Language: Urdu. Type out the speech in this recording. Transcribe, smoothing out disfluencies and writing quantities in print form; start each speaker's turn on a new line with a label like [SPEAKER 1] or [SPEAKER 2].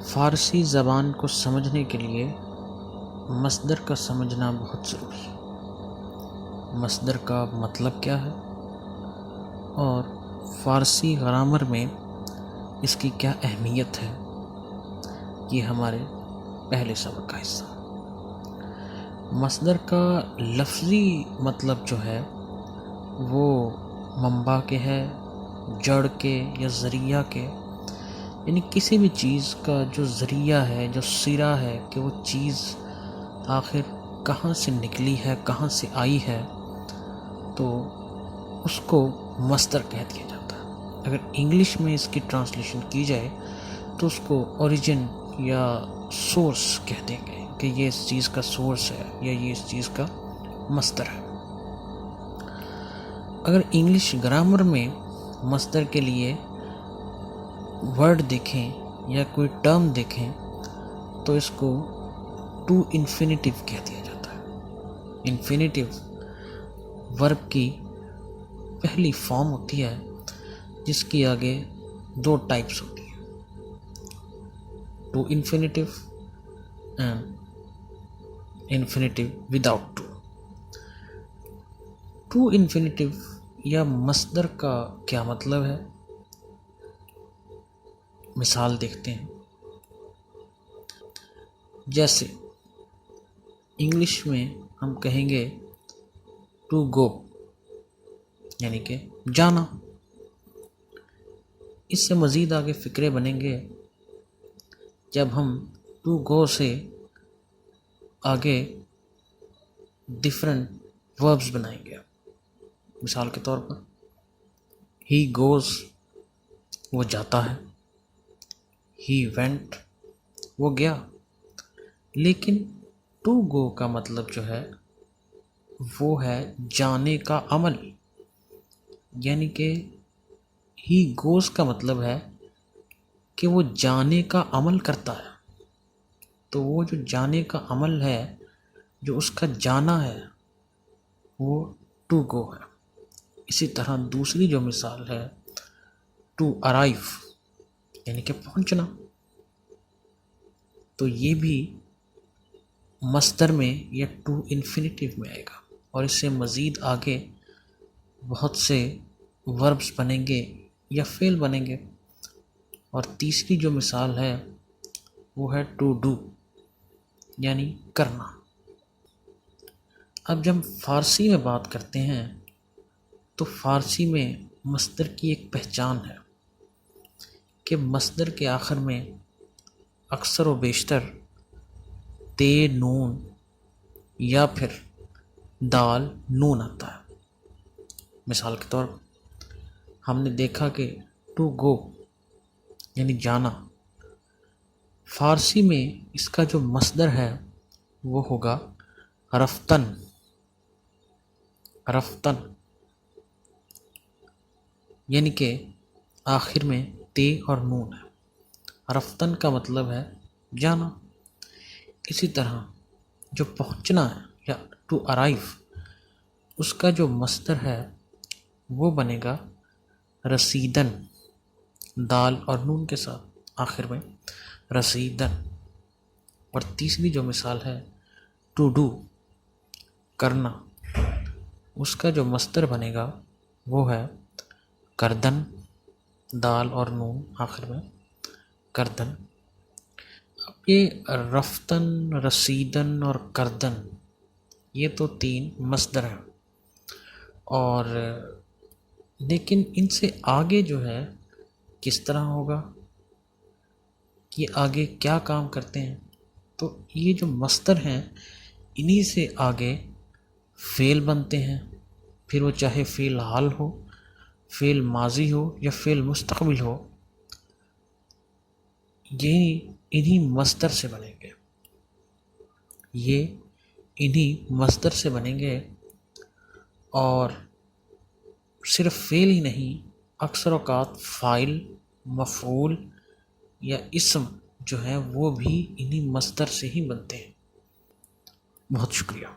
[SPEAKER 1] فارسی زبان کو سمجھنے کے لیے مصدر کا سمجھنا بہت ضروری ہے۔ مصدر کا مطلب کیا ہے اور فارسی گرامر میں اس کی کیا اہمیت ہے، یہ ہمارے پہلے سبق کا حصہ۔ مصدر کا لفظی مطلب جو ہے وہ منبع کے ہے، جڑ کے یا ذریعہ کے، یعنی کسی بھی چیز کا جو ذریعہ ہے، جو سرا ہے کہ وہ چیز آخر کہاں سے نکلی ہے، کہاں سے آئی ہے، تو اس کو مصدر کہہ دیا جاتا ہے۔ اگر انگلش میں اس کی ٹرانسلیشن کی جائے تو اس کو اوریجن یا سورس کہہ دیں گے کہ یہ اس چیز کا سورس ہے یا یہ اس چیز کا مصدر ہے۔ اگر انگلش گرامر میں مصدر کے لیے ورڈ دیکھیں یا کوئی ٹرم دیکھیں تو اس کو ٹو انفینیٹیو کہہ دیا جاتا ہے۔ انفینیٹیو ورب کی پہلی فارم ہوتی ہے جس کی آگے دو ٹائپس ہوتی ہیں، to infinitive and infinitive without to. To infinitive یا مصدر کا کیا مطلب ہے، مثال دیکھتے ہیں۔ جیسے انگلش میں ہم کہیں گے ٹو گو، یعنی کہ جانا۔ اس سے مزید آگے فکرے بنیں گے جب ہم ٹو گو سے آگے ڈفرنٹ وربز بنائیں گے۔ مثال کے طور پر ہی گوز، وہ جاتا ہے، ہی وینٹ، وہ گیا۔ لیکن ٹو گو کا مطلب جو ہے وہ ہے جانے کا عمل، یعنی کہ ہی گوز کا مطلب ہے کہ وہ جانے کا عمل کرتا ہے، تو وہ جو جانے کا عمل ہے، جو اس کا جانا ہے، وہ ٹو گو ہے۔ اسی طرح دوسری جو مثال ہے ٹو ارائیو، یعنی کہ پہنچنا، تو یہ بھی مصدر میں یا ٹو انفینیٹیو میں آئے گا، اور اس سے مزید آگے بہت سے وربز بنیں گے یا فعل بنیں گے۔ اور تیسری جو مثال ہے وہ ہے ٹو ڈو، یعنی کرنا۔ اب جب فارسی میں بات کرتے ہیں تو فارسی میں مصدر کی ایک پہچان ہے کہ مصدر کے آخر میں اکثر و بیشتر تے نون یا پھر دال نون آتا ہے۔ مثال کے طور پر ہم نے دیکھا کہ ٹو گو یعنی جانا، فارسی میں اس کا جو مصدر ہے وہ ہوگا رفتن۔ رفتن یعنی کہ آخر میں تے اور نون ہے۔ رفتن کا مطلب ہے جانا۔ اسی طرح جو پہنچنا ہے یا ٹو ارائیو، اس کا جو مصدر ہے وہ بنے گا رسیدن، دال اور نون کے ساتھ آخر میں رسیدن۔ اور تیسری جو مثال ہے ٹو ڈو، کرنا، اس کا جو مصدر بنے گا وہ ہے کردن، دال اور نون آخر میں کردن۔ اب یہ رفتن، رسیدن اور کردن، یہ تو تین مصدر ہیں، اور لیکن ان سے آگے جو ہے کس طرح ہوگا، یہ آگے کیا کام کرتے ہیں، تو یہ جو مصدر ہیں انہی سے آگے فعل بنتے ہیں، پھر وہ چاہے فعل حال ہو، فعل ماضی ہو یا فعل مستقبل ہو، یہ انہی مصدر سے بنیں گے۔ یہ انہی مصدر سے بنیں گے، اور صرف فعل ہی نہیں، اکثر اوقات فاعل، مفعول یا اسم جو ہیں وہ بھی انہی مصدر سے ہی بنتے ہیں۔ بہت شکریہ۔